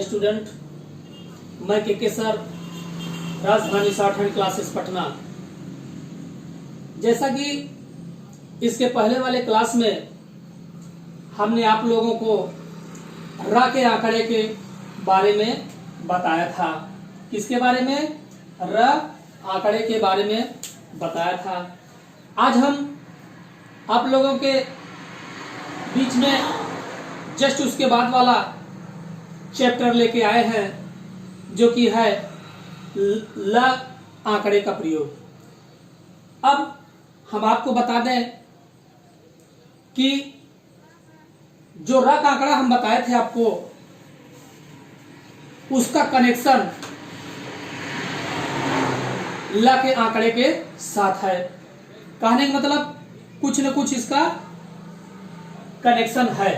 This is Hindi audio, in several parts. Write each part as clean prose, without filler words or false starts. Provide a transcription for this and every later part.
स्टूडेंट, मैं के सर, राजधानी शॉर्टहैंड क्लासेस पटना। जैसा कि इसके पहले वाले क्लास में हमने आप लोगों को र के आंकड़े के बारे में बताया था। किसके बारे में? र आंकड़े के बारे में बताया था। आज हम आप लोगों के बीच में जस्ट उसके बाद वाला चैप्टर लेके आए हैं, जो कि है ल आंकड़े का प्रयोग। अब हम आपको बता दें कि जो र का आंकड़ा हम बताए थे आपको, उसका कनेक्शन ल के आंकड़े के साथ है। कहने का मतलब कुछ न कुछ इसका कनेक्शन है।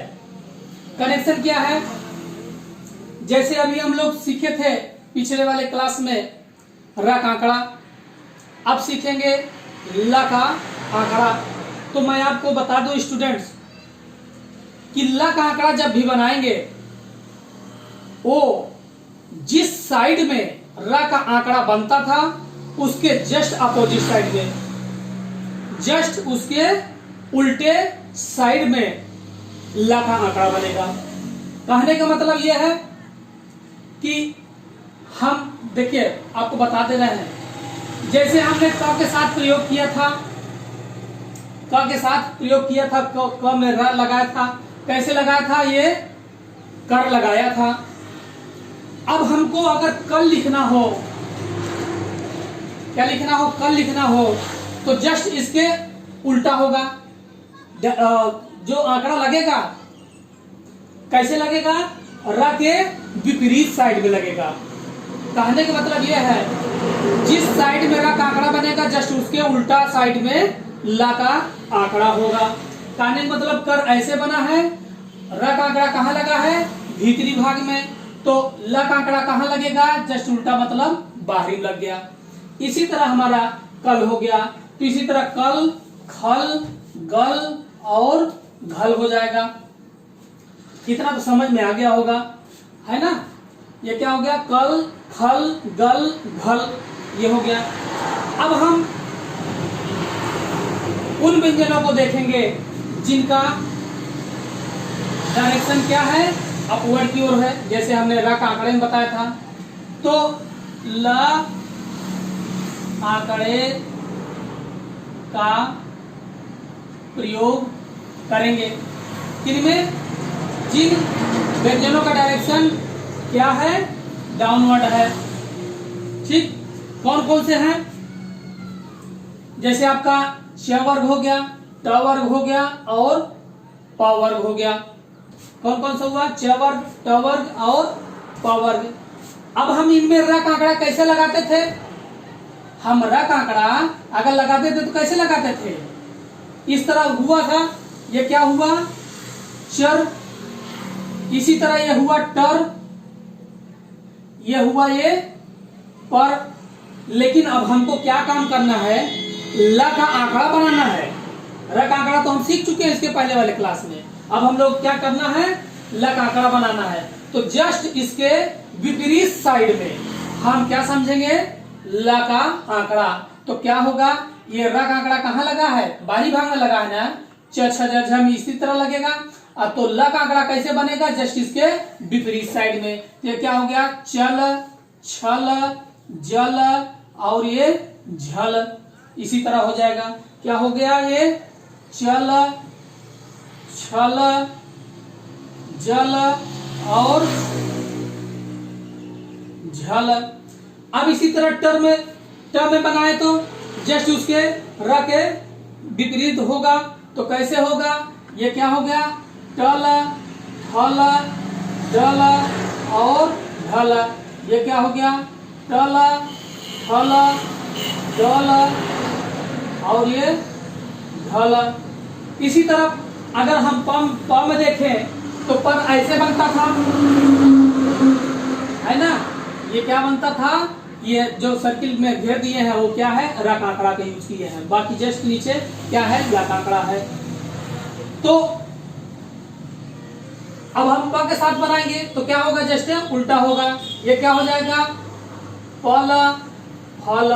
कनेक्शन क्या है? जैसे अभी हम लोग सीखे थे पिछले वाले क्लास में र का आंकड़ा, अब सीखेंगे ल का आंकड़ा। तो मैं आपको बता दूं स्टूडेंट्स कि ल का आंकड़ा जब भी बनाएंगे, वो जिस साइड में र का आंकड़ा बनता था उसके जस्ट अपोजिट साइड में, जस्ट उसके उल्टे साइड में ल का आंकड़ा बनेगा। कहने का मतलब यह है कि हम देखिए आपको बता दे रहे हैं, जैसे हमने क के साथ प्रयोग किया था, क के साथ प्रयोग किया था, क में र लगाया था। कैसे लगाया था? ये कर लगाया था। अब हमको अगर कल लिखना हो, क्या लिखना हो? कल लिखना हो, तो जस्ट इसके उल्टा होगा। जो आंकड़ा लगेगा कैसे लगेगा? र के विपरीत साइड में लगेगा। कहने का मतलब यह है, जिस साइड में र का आंकड़ा बनेगा जस्ट उसके उल्टा साइड में ल का आंकड़ा होगा। कहने का मतलब कर ऐसे बना है, र का आंकड़ा कहाँ लगा है? भीतरी भाग में। तो ल का आंकड़ा कहाँ लगेगा? जस्ट उल्टा, मतलब बाहरी लग गया। इसी तरह हमारा कल हो गया। तो इसी तरह कल, खल, गल और घल हो जाएगा। इतना तो समझ में आ गया होगा, है ना? ये क्या हो गया? कल, खल, गल, घल, ये हो गया। अब हम उन व्यंजनों को देखेंगे जिनका डायरेक्शन क्या है? अपवर्ड की ओर है। जैसे हमने र का आंकड़े में बताया था, तो ल आंकड़े का प्रयोग करेंगे किनमें? जिन व्यंजनों का डायरेक्शन क्या है? डाउनवर्ड है। ठीक, कौन कौन से हैं? जैसे आपका च वर्ग हो गया, ट वर्ग हो गया और प वर्ग हो गया। कौन कौन सा हुआ? च वर्ग, ट वर्ग और प वर्ग। अब हम इनमें र का आंकड़ा कैसे लगाते थे? हम र का आंकड़ा अगर लगाते थे तो कैसे लगाते थे? इस तरह हुआ था। ये क्या हुआ? चर। इसी तरह ये हुआ टर, ये हुआ ये पर। लेकिन अब हमको क्या काम करना है? ल का आंकड़ा बनाना है। र का आंकड़ा तो हम सीख चुके हैं इसके पहले वाले क्लास में। अब हम लोग क्या करना है? ल का आंकड़ा बनाना है। तो जस्ट इसके विपरीत साइड में हम क्या समझेंगे? ल का आंकड़ा। तो क्या होगा? ये र का आंकड़ा कहाँ लगा है? बाहरी भाग में लगा है ना? च छ ज झ इसी तरह लगेगा। अब तो ल का आंकड़ा कैसे बनेगा? जस्ट इसके विपरीत साइड में। ये क्या हो गया? चल, छल, जल और ये झल, इसी तरह हो जाएगा। क्या हो गया? ये चल, छल, जल और झल। अब इसी तरह ट में बनाए तो जस्ट उसके र के विपरीत होगा। तो कैसे होगा? ये क्या हो गया? टल, थल, डल और ढल। ये क्या हो गया? टल, थल, डल और ये ढल। इसी तरह अगर हम प में देखें तो पर ऐसे बनता था, है ना? ये क्या बनता था? ये जो सर्किल में घेर दिए हैं वो क्या है? र का आंकड़ा का यूज किए हैं। बाकी जस्ट नीचे क्या है? ल का आंकड़ा है। तो अब हम प के साथ बनाएंगे तो क्या होगा, जस्ट उल्टा होगा। ये क्या हो जाएगा, पल फल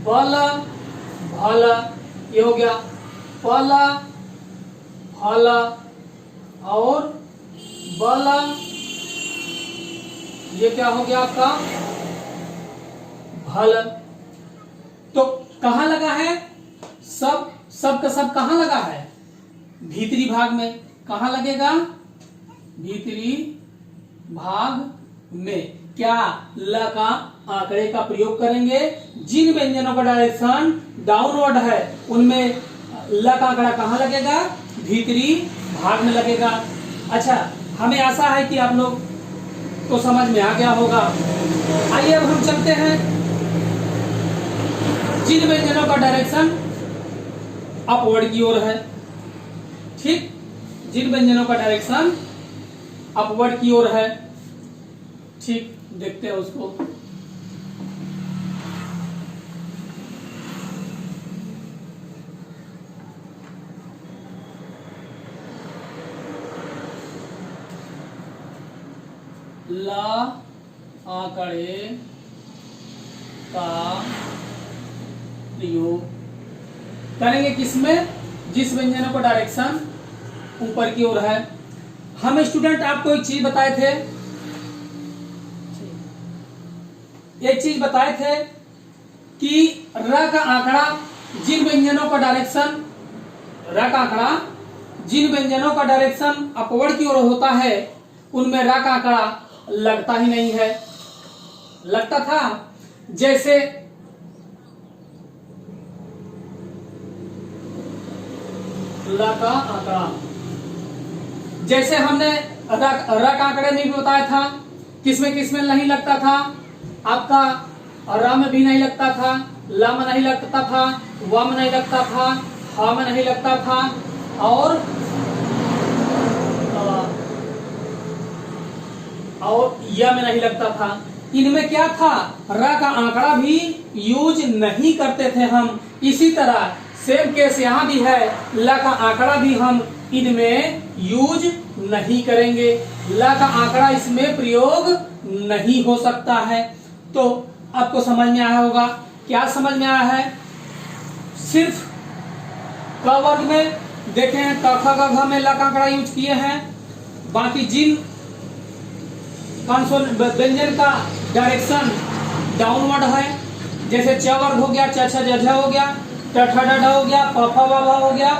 बल भल, ये हो गया पल फल और बल, ये क्या हो गया आपका भल। तो कहां लगा है, सब का सब कहां लगा है, भीतरी भाग में। कहां लगेगा, भीतरी भाग में। क्या, ल का आंकड़े का प्रयोग करेंगे। जिन व्यंजनों का डायरेक्शन डाउनवर्ड है उनमें ल का आंकड़ा कहां लगेगा, भीतरी भाग में लगेगा। अच्छा, हमें आशा है कि आप लोग को समझ में आ गया होगा। आइए अब हम चलते हैं, जिन व्यंजनों का डायरेक्शन अपवर्ड की ओर है, ठीक, जिन व्यंजनों का डायरेक्शन अपवर्ड की ओर है, ठीक, देखते हैं उसको। ला आंकड़े का प्रयोग करेंगे किसमें, जिस व्यंजनों का डायरेक्शन ऊपर की ओर है। हम स्टूडेंट आपको एक चीज बताए थे, एक चीज बताए थे कि र का आंकड़ा जिन व्यंजनों का डायरेक्शन, र का आंकड़ा जिन व्यंजनों का डायरेक्शन अपवर्ड की ओर होता है उनमें र का आंकड़ा लगता ही नहीं है। लगता था, जैसे ल का आंकड़ा, जैसे हमने र का आंकड़े में भी बताया था, किसमें किसमें नहीं लगता था, आपका र में भी नहीं लगता था, ल में नहीं लगता था, व में नहीं लगता था, ह में नहीं लगता था और य में नहीं लगता था। इनमें क्या था, र का आंकड़ा भी यूज नहीं करते थे हम। इसी तरह सेम केस यहाँ भी है, ल का आंकड़ा भी हम इनमें यूज नहीं करेंगे, ल का आंकड़ा इसमें प्रयोग नहीं हो सकता है। तो आपको समझ में आया होगा। क्या समझ में आया है, सिर्फ क वर्ग में देखें, क ख ग घ में ल का आंकड़ा यूज किए हैं, बाकी जिन व्यंजन का डायरेक्शन डाउनवर्ड है, जैसे च वर्ग हो गया, च छ ज झ हो गया, ट ठ ड ढ हो गया, प फ ब भ हो गया,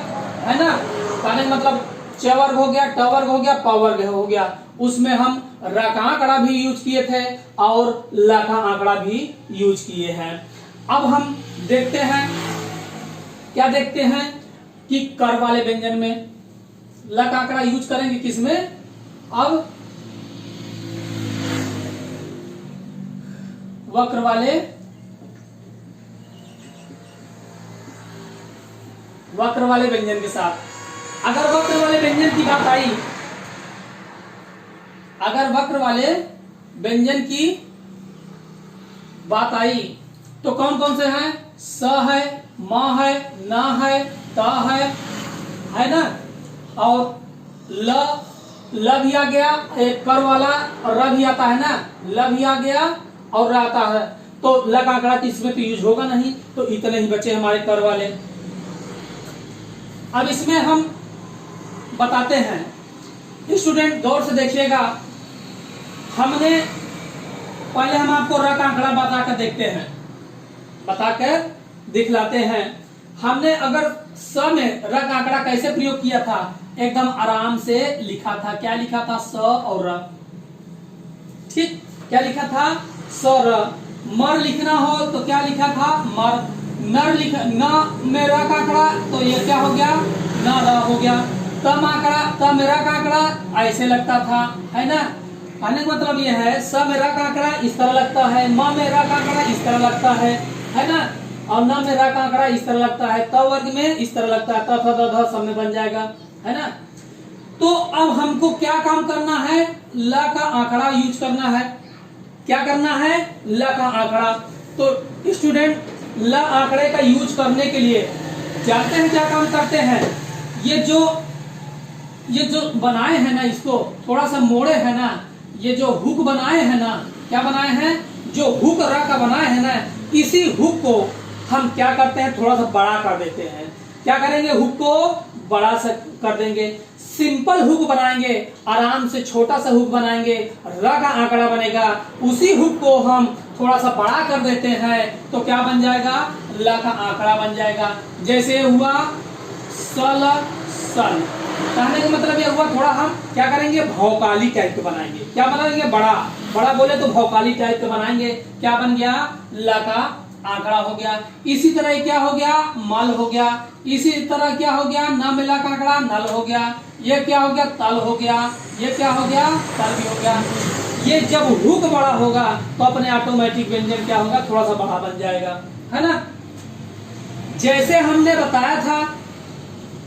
है ना, कहने मतलब च वर्ग हो गया, ट वर्ग हो गया, प वर्ग हो गया, उसमें हम र का आंकड़ा भी यूज किए थे और ल का आंकड़ा भी यूज किए हैं। अब हम देखते हैं, क्या देखते हैं कि कर वाले व्यंजन में ल का आंकड़ा यूज करेंगे किसमें, अब वक्र वाले व्यंजन के साथ। अगर वक्र वाले व्यंजन की बात आई, अगर वक्र वाले व्यंजन की बात आई तो कौन कौन से हैं, स है, म है, न है, त है ना, और ल भी आ गया, एक कर वाला र भी आता है ना, ल भी आ गया और र आता है, तो ल का आंकड़ा इसमें तो यूज होगा नहीं, तो इतने ही बचे हमारे कर वाले। अब इसमें हम बताते हैं, स्टूडेंट गौर से देखिएगा, हमने पहले हम आपको र का आंकड़ा बताकर देखते हैं, बताकर दिखलाते हैं। हमने अगर स में र का आंकड़ा कैसे प्रयोग किया था, एकदम आराम से लिखा था। क्या लिखा था, स और र, ठीक, क्या लिखा था, स र। मर लिखना हो तो क्या लिखा था, मर। नर लिख न में र का आंकड़ा, तो ये क्या हो गया, न र हो गया। तम आंकड़ा, त में र का आंकड़ा ऐसे लगता था, है ना, कहने का मतलब ये है, स में र का आंकड़ा इस तरह लगता है, म में र का आंकड़ा इस तरह लगता है ना, और न में र का आंकड़ा इस तरह लगता है, त वर्ग में इस तरह लगता है, त थ द ध सब में बन जाएगा, है ना। तो अब हमको क्या काम करना है, ल का आंकड़ा यूज करना है। क्या करना है, ल का आंकड़ा। तो स्टूडेंट ल आंकड़े का यूज करने के लिए जानते हैं क्या काम करते हैं, ये जो ये जो बनाए हैं ना, इसको थोड़ा सा मोड़े हैं ना, ये जो हुक बनाए हैं ना, क्या बनाए हैं, जो हुक र का बनाए हैं ना, इसी हुक को हम क्या करते हैं, थोड़ा सा बड़ा कर देते हैं। क्या करेंगे, हुक को बड़ा सा कर देंगे, सिंपल हुक बनाएंगे, आराम से छोटा सा हुक बनाएंगे, र का आंकड़ा बनेगा, उसी हुक को हम थोड़ा सा बड़ा कर देते हैं तो क्या बन जाएगा, ल का आंकड़ा बन जाएगा। जैसे हुआ सल सल, कहने का मतलब ये हुआ थोड़ा हम क्या करेंगे, भौकाली टाइप के बनाएंगे। क्या बनाएंगे, बड़ा बड़ा बोले तो भौकाली टाइप के बनाएंगे। क्या बन गया, ल का आंकड़ा हो गया। इसी तरह ये क्या हो गया, मल हो गया। इसी तरह क्या हो गया, न मिला का आंकड़ा नल हो गया। ये क्या हो गया, तल हो गया। ये क्या हो गया, तल भी हो गया। ये जब हुक बड़ा होगा तो अपने ऑटोमेटिक व्यंजन क्या होगा, थोड़ा सा बड़ा बन जाएगा, है ना। जैसे हमने बताया था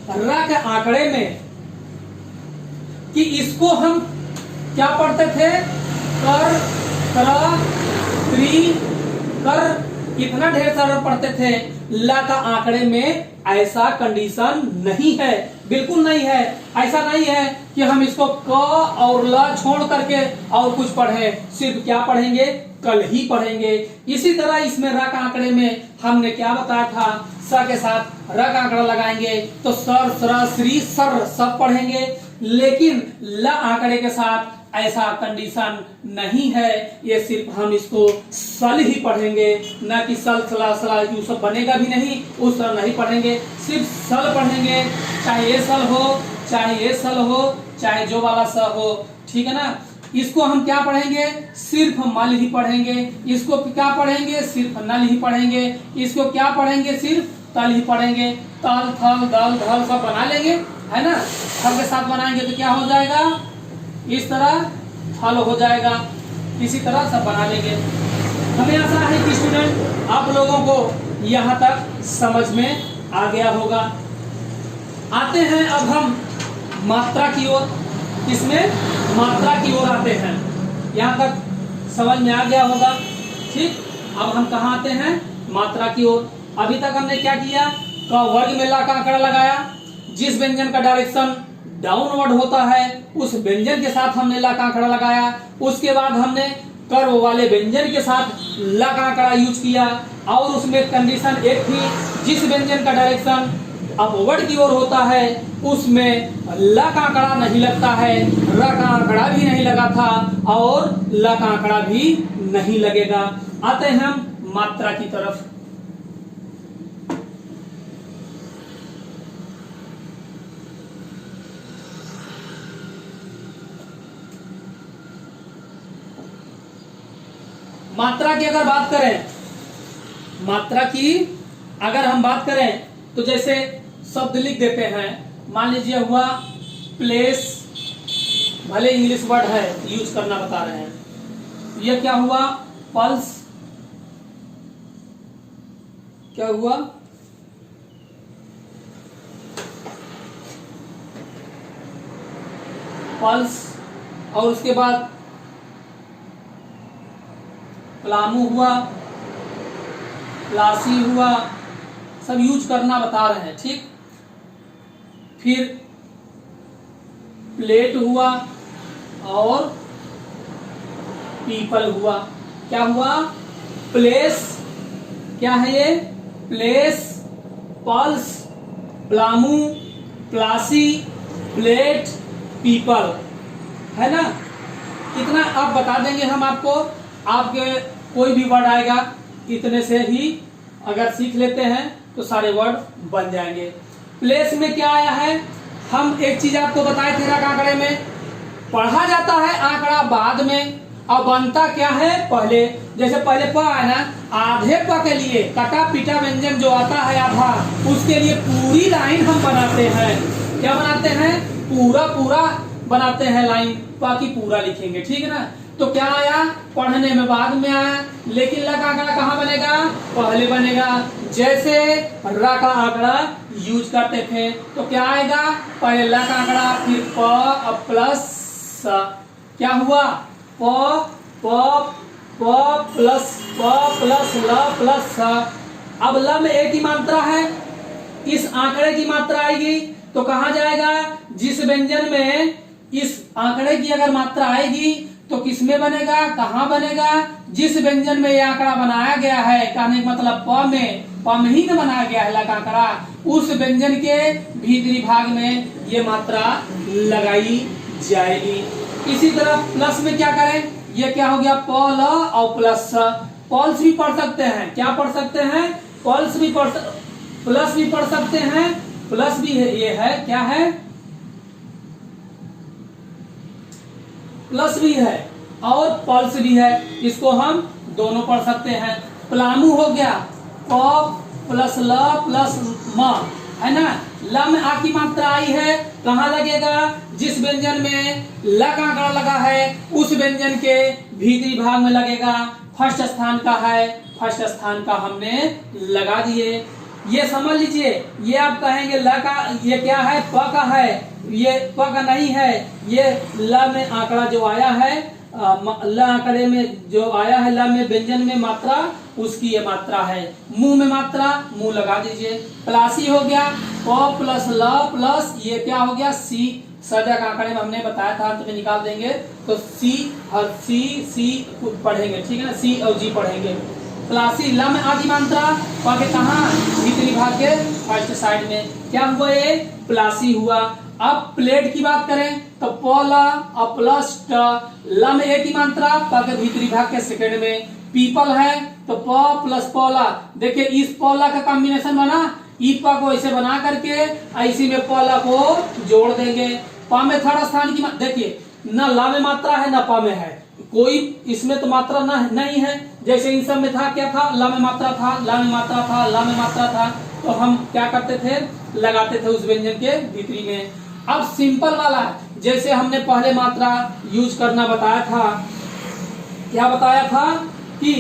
र के आंकड़े में कि इसको हम क्या पढ़ते थे, कर, कर, त्रि, कर, इतना ढेर सारा पढ़ते थे। ल का आंकड़े में ऐसा कंडीशन नहीं है, बिल्कुल नहीं है। ऐसा नहीं है कि हम इसको क और ल छोड़ करके और कुछ पढ़े, सिर्फ क्या पढ़ेंगे, कल ही पढ़ेंगे। इसी तरह इसमें र का आंकड़े में हमने क्या बताया था, स के साथ र का आंकड़ा लगाएंगे तो सर, सर, श्री, सर सब पढ़ेंगे। लेकिन ल आंकड़े के साथ ऐसा कंडीशन नहीं है, ये सिर्फ हम इसको सल ही पढ़ेंगे, न कि सल, सला, सला, यू सब बनेगा भी नहीं, उस तरह नहीं पढ़ेंगे, सिर्फ सल पढ़ेंगे। चाहे ये सल हो, चाहे ये सल हो, चाहे जो वाला स हो, ठीक है ना। इसको हम क्या पढ़ेंगे, सिर्फ मल ही पढ़ेंगे। इसको क्या पढ़ेंगे, सिर्फ नल ही पढ़ेंगे। इसको क्या पढ़ेंगे, सिर्फ तल ही पढ़ेंगे। तल, थल, दल, धल सब बना लेंगे, है ना। थल के साथ बनाएंगे तो क्या हो जाएगा, इस तरह थल हो जाएगा। इसी तरह सब बना लेंगे। हमें आशा है कि स्टूडेंट आप लोगों को यहाँ तक समझ में आ गया होगा। आते हैं अब हम मात्रा की ओर। इसमें मात्रा की ओर आते हैं। यहाँ तक समझ में आ गया होगा, ठीक। अब हम कहाँ आते हैं, मात्रा की ओर। अभी तक हमने क्या किया, क वर्ग में ला का आंकड़ा लगाया। जिस व्यंजन का डायरेक्शन डाउनवर्ड होता है उस व्यंजन के साथ हमने ला का आंकड़ा लगाया। उसके बाद हमने कर वाले व्यंजन के साथ ला का आंकड़ा यूज किया और उसमें कंडीशन एक थी, जिस व्यंजन का डायरेक्शन अपवर्ड की ओर होता है उसमें ला का आंकड़ा नहीं लगता है, र का आंकड़ा भी नहीं लगा था और ला का आंकड़ा भी नहीं लगेगा। आते हैं हम मात्रा की तरफ। मात्रा की अगर बात करें, मात्रा की अगर हम बात करें तो जैसे शब्द लिख देते हैं। मान लीजिए हुआ प्लेस, भले इंग्लिश वर्ड है यूज करना बता रहे हैं। ये क्या हुआ, पल्स, क्या हुआ, पल्स, और उसके बाद प्लामू हुआ, प्लासी हुआ, सब यूज करना बता रहे हैं, ठीक। फिर प्लेट हुआ और पीपल हुआ। क्या हुआ, प्लेस, क्या है ये, place, pulse, Palamu, Plassey, plate, people, है ना। इतना आप बता देंगे हम आपको। आपके कोई भी वर्ड आएगा इतने से ही अगर सीख लेते हैं तो सारे वर्ड बन जाएंगे। प्लेस में क्या आया है, हम एक चीज आपको बताए थे, आंकड़े में पढ़ा जाता है आंकड़ा बाद में और बनता क्या है पहले। जैसे पहले प है ना, आधे प के लिए कटा पीटा व्यंजन जो आता है आधा, उसके लिए पूरी लाइन हम बनाते हैं। क्या बनाते हैं, पूरा पूरा बनाते हैं लाइन, बाकी पूरा लिखेंगे, ठीक है ना। तो क्या आया, पढ़ने में बाद में आया, लेकिन ल का आंकड़ा कहाँ बनेगा, पहले बनेगा। जैसे र का आंकड़ा यूज करते थे तो क्या आएगा, पहले ल का आंकड़ा, फिर प प्लस स। क्या हुआ, प प्लस ल प्लस स। अब ल में एक ही मात्रा है, इस आंकड़े की मात्रा आएगी तो कहाँ जाएगा? जिस व्यंजन में इस आंकड़े की अगर मात्रा आएगी तो किसमें बनेगा, कहाँ बनेगा? जिस व्यंजन में यह आंकड़ा बनाया गया है, कहने का मतलब प में ही न बनाया गया है ला का आंकड़ा, उस व्यंजन के भीतरी भाग में ये मात्रा लगाई जाएगी। इसी तरह प्लस में क्या करें? ये क्या हो गया? प ल और प्लस। पल्स भी पढ़ सकते हैं, क्या पढ़ सकते हैं? पल्स भी पढ़, प्लस भी पढ़ सकते हैं, प्लस भी है, ये है क्या है? प्लस भी है और पल्स भी है, इसको हम दोनों पढ़ सकते हैं। प्लामू हो गया, प प्लस ल प्लस म, है ना? ल में आ की मात्रा आई है, कहाँ लगेगा? जिस व्यंजन में ल का आंकड़ा लगा है उस व्यंजन के भीतरी भाग में लगेगा। फर्स्ट स्थान का है, फर्स्ट स्थान का हमने लगा दिए। ये समझ लीजिए, ये आप कहेंगे ल का, ये क्या है? प का है, ये प का नहीं है, ये ल में आंकड़ा जो आया है, ल आंकड़े में जो आया है, ल में व्यंजन में मात्रा, उसकी ये मात्रा है। मुंह में मात्रा, मुंह लगा दीजिए। प्लासी हो गया, प प्लस ल प्लस ये क्या हो गया? सी। सजा का आंकड़े में हमने बताया था, अंत में निकाल देंगे तो सी और सी पढ़ेंगे, ठीक है ना? सी और जी पढ़ेंगे। प्लासी, ल में आदि मात्रा, प के कहाँ? भीतरी भाग के फर्स्ट साइड में। क्या हुआ? ये प्लासी हुआ। अब प्लेट की बात करें तो पोला और प्लस ट, ल में एक ही मात्रा, प के भीतरी भाग के सेकंड में। पीपल है तो प प्लस पोला, देखिए इस पोला का कॉम्बिनेशन बना, ई प को ऐसे बना करके इसी में पोला को जोड़ देंगे। प में थर्ड स्थान की, देखिए न ल में मात्रा है न प में है, कोई इसमें तो मात्रा नहीं है। जैसे इन सब में था, क्या था? ल में मात्रा था, ल में मात्रा था, ल में मात्रा था, तो हम क्या करते थे? लगाते थे उस व्यंजन के भीतरी में। अब सिंपल वाला, जैसे हमने पहले मात्रा यूज करना बताया था, क्या बताया था? कि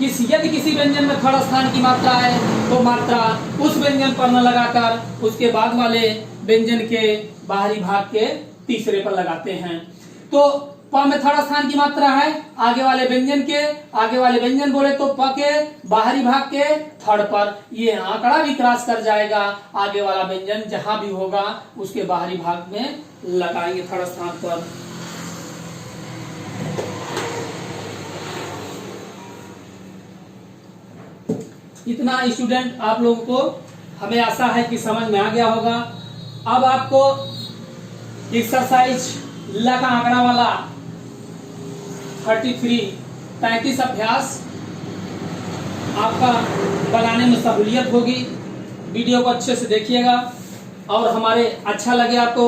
यदि किसी व्यंजन में थर्ड स्थान की मात्रा है तो मात्रा उस व्यंजन पर न लगाकर उसके बाद वाले व्यंजन के बाहरी भाग के तीसरे पर लगाते हैं। तो प में थर्ड स्थान की मात्रा है, आगे वाले व्यंजन बोले तो प के बाहरी भाग के थर्ड पर, ये आंकड़ा भी क्रॉस कर जाएगा। आगे वाला व्यंजन जहां भी होगा उसके बाहरी भाग में लगाएंगे थर्ड स्थान पर। इतना स्टूडेंट आप लोगों को हमें आशा है कि समझ में आ गया होगा। अब आपको एक्सरसाइज ल का आंकड़ा वाला 33 अभ्यास आपका बनाने में सहूलियत होगी। वीडियो को अच्छे से देखिएगा और हमारे अच्छा लगे आपको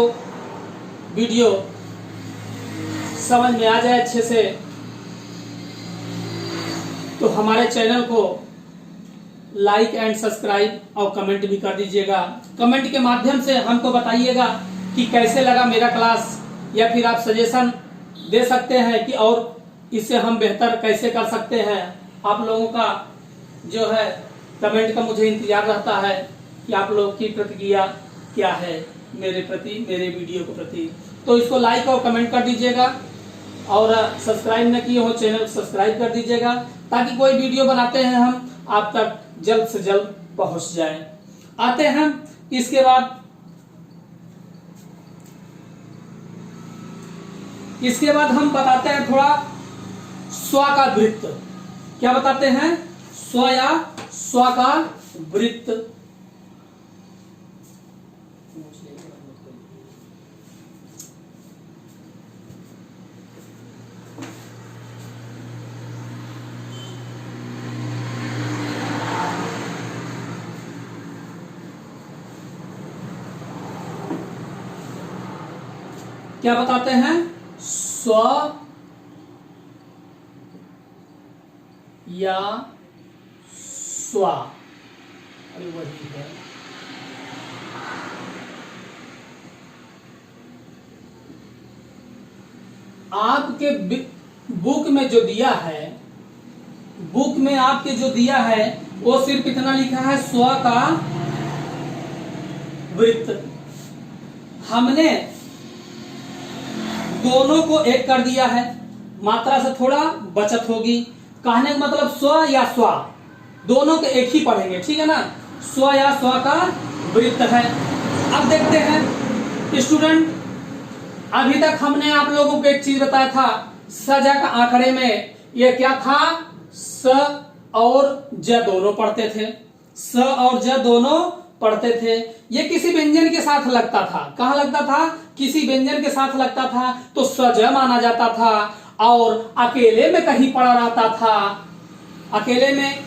वीडियो समझ में आ जाए अच्छे से, तो हमारे चैनल को लाइक एंड सब्सक्राइब और कमेंट भी कर दीजिएगा। कमेंट के माध्यम से हमको बताइएगा कि कैसे लगा मेरा क्लास, या फिर आप सजेशन दे सकते हैं कि और इससे हम बेहतर कैसे कर सकते हैं। आप लोगों का जो है कमेंट का मुझे इंतजार रहता है कि आप लोगों की प्रतिक्रिया क्या है मेरे प्रति, मेरे वीडियो के प्रति। तो इसको लाइक और कमेंट कर दीजिएगा और सब्सक्राइब न किए हो चैनल सब्सक्राइब कर दीजिएगा, ताकि कोई वीडियो बनाते हैं हम आप तक जल्द से जल्द पहुंच जाए। आते हैं इसके बाद हम बताते हैं थोड़ा स्व का वृत्त। क्या बताते हैं? स्व या स्व का वृत्त। क्या बताते हैं? स्व या स्व, अरे वही है। आपके बुक में जो दिया है, बुक में आपके जो दिया है वो सिर्फ इतना लिखा है स्व का वृत्त। हमने दोनों को एक कर दिया है, मात्रा से थोड़ा बचत होगी। कहने का मतलब स्व या स्व दोनों के एक ही पढ़ेंगे, ठीक है ना? स्व या स्व का वृत्त है। अब देखते हैं स्टूडेंट, अभी तक हमने आप लोगों को एक चीज बताया था, सजा का आंकड़े में ये क्या था, स और ज दोनों पढ़ते थे, स और ज दोनों पढ़ते थे। ये किसी व्यंजन के साथ लगता था, कहां लगता था, किसी व्यंजन के साथ लगता था तो सज माना जाता था, और अकेले में कहीं पड़ा रहता था, अकेले में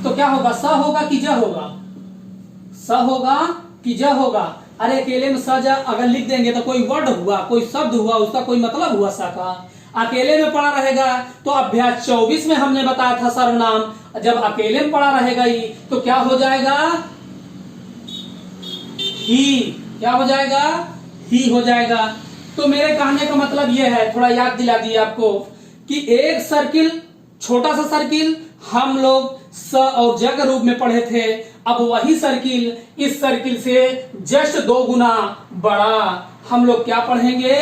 तो क्या होगा, स होगा कि ज होगा, स होगा कि ज होगा। अरे अकेले में स ज अगर लिख देंगे तो कोई वर्ड हुआ, कोई शब्द हुआ, उसका कोई मतलब हुआ सा का, अकेले में पड़ा रहेगा। तो अभ्यास 24 में हमने बताया था सर्वनाम, जब अकेले में पड़ा रहेगा ही तो क्या हो जाएगा, ही, क्या हो जाएगा, ही हो जाएगा। तो मेरे कहने का मतलब यह है, थोड़ा याद दिला दिया आपको, कि एक सर्किल, छोटा सा सर्किल हम लोग स और ज के रूप में पढ़े थे, अब वही सर्किल इस सर्किल से जस्ट 2 गुना बड़ा हम लोग क्या पढ़ेंगे,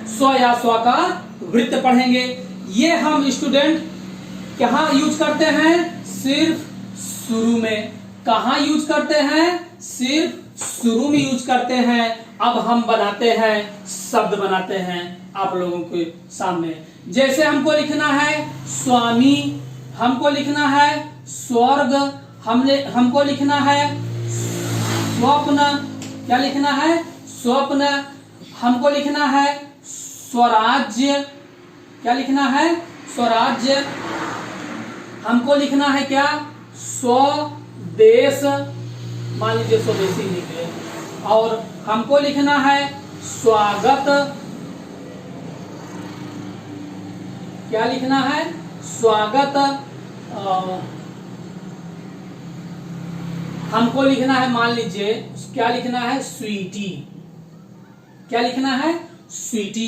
स्व या स्व का वृत्त पढ़ेंगे। ये हम स्टूडेंट कहां यूज करते हैं, सिर्फ शुरू में। कहां यूज करते हैं, सिर्फ शुरू में यूज करते हैं। अब हम बनाते हैं, शब्द बनाते हैं आप लोगों के सामने। जैसे हमको लिखना है स्वामी, हमको लिखना है स्वर्ग, हमको लिखना है स्वप्न, क्या लिखना है, स्वप्न, हमको लिखना है स्वराज्य, क्या लिखना है, स्वराज्य, हमको लिखना है क्या, स्वदेश, मान लीजिए स्वदेशी लिखे, और हमको लिखना है स्वागत, क्या लिखना है, स्वागत, हमको लिखना है, मान लीजिए क्या लिखना है, स्वीटी, क्या लिखना है, स्वीटी।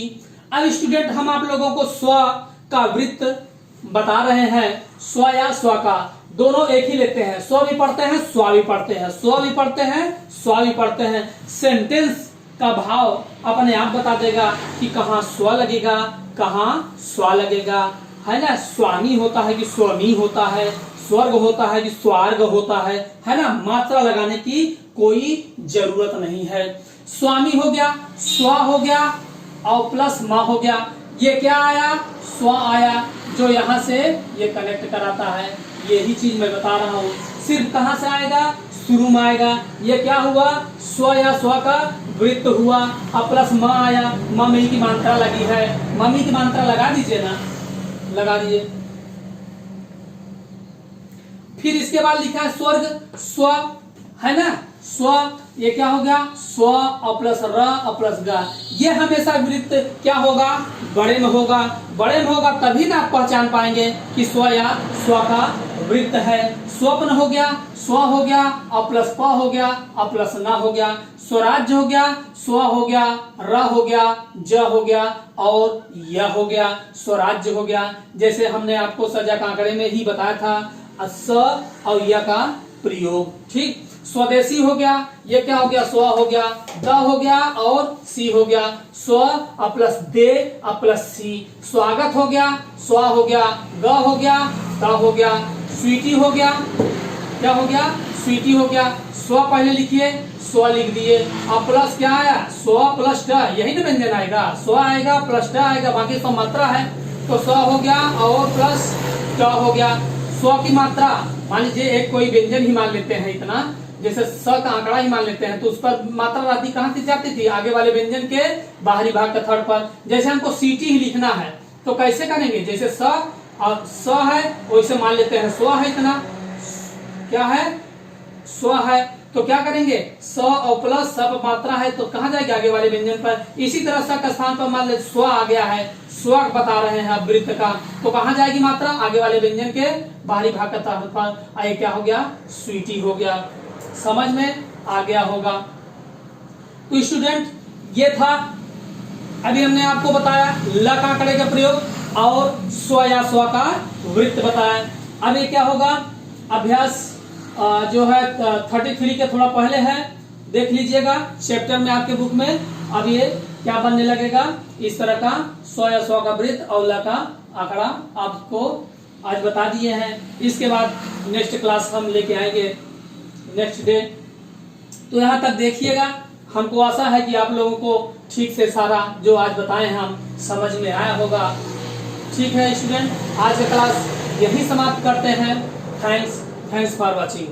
अब स्टूडेंट हम आप लोगों को स्व का वृत्त बता रहे हैं, स्व या स्व का दोनों एक ही लेते हैं, स्व भी पढ़ते हैं, स्व भी पढ़ते हैं, स्व भी पढ़ते हैं, स्व भी पढ़ते हैं। सेंटेंस का भाव अपने आप बता देगा कि कहाँ स्व लगेगा, कहाँ स्व लगेगा, है ना। स्वामी होता है कि स्वामी होता है, स्वर्ग होता है कि स्वर्ग होता है ना। मात्रा लगाने की कोई जरूरत नहीं है। स्वामी हो गया, स्व हो गया, और प्लस माँ हो गया। ये क्या आया, स्व आया, जो यहाँ से ये कनेक्ट कराता है। यही चीज मैं बता रहा हूँ, सिर्फ कहाँ से आएगा, शुरू में आएगा। ये क्या हुआ, स्व या स्व का वृत्त हुआ, अब प्लस माँ आया, मम्मी की मात्रा लगी है, मम्मी की मात्रा लगा दीजिए ना, लगा दीजिए। फिर इसके बाद लिखा है स्वर्ग, स्व, है ना, स्व, ये क्या हो गया, स्व और प्लस र और प्लस ग। ये हमेशा वृत्त क्या होगा, बड़े में होगा, बड़े में होगा तभी ना आप पहचान पाएंगे कि स्व या स्व का वृत्त है। स्वप्न हो गया, स्व हो गया, और प्लस प हो गया, और प्लस न हो गया। स्वराज्य हो गया, स्व हो गया, र हो गया, ज हो गया, और य हो गया, स्वराज्य हो गया। जैसे हमने आपको सजा का आंकड़े में ही बताया था, स और य का प्रयोग, ठीक। स्वदेशी हो गया, ये क्या हो गया, स्व हो गया, द हो गया, और सी हो गया, स्व और प्लस दे और प्लस सी। स्वागत हो गया, स्व हो गया, ग हो गया, द हो गया। स्वीटी हो गया, क्या हो गया, स्वीटी हो गया। स्व पहले लिखिए, स्व लिख दिए, और प्लस क्या आया, स्व प्लस ट, यही ना व्यंजन आएगा, स्व आएगा प्लस ट आएगा, बाकी सब मात्रा है। तो स्व हो गया और प्लस ट हो गया। स्व की मात्रा, मान लीजिए एक कोई व्यंजन ही मान लेते हैं इतना, जैसे स का आंकड़ा ही मान लेते हैं, तो उस पर मात्रा राशि कहाँ से जाती थी, आगे वाले व्यंजन के बाहरी भाग का थर्ड पर। जैसे हमको सीटी ही लिखना है तो कैसे करेंगे, जैसे स और स है वैसे मान लेते हैं स्व है, इतना क्या है, स्व है, तो क्या करेंगे, स और प्लस सब मात्रा है तो कहाँ जाएगी, आगे वाले व्यंजन पर। इसी तरह स का स्थान पर मान ले स्व आ गया है, स्व बता रहे हैं अब वृत्त का, तो कहाँ जाएगी मात्रा, आगे वाले व्यंजन के बाहरी भाग का तर्ज पर। आगे क्या हो गया, स्वीटी हो गया। समझ में आ गया होगा। तो स्टूडेंट ये था, अभी हमने आपको बताया ल का आंकड़े का प्रयोग और स्व या स्व का वृत्त बताया। अब ये क्या होगा, अभ्यास जो है 33 के थोड़ा पहले है, देख लीजिएगा चैप्टर में आपके बुक में। अब ये क्या बनने लगेगा, इस तरह का स्व या स्व का वृत्त और ल का आंकड़ा आपको आज बता दिए हैं। इसके बाद नेक्स्ट क्लास हम लेके आएंगे नेक्स्ट डे। तो यहाँ तक देखिएगा, हमको आशा है कि आप लोगों को ठीक से सारा जो आज बताए हैं हम समझ में आया होगा। ठीक है स्टूडेंट, आज का क्लास यही समाप्त करते हैं। Thanks for watching.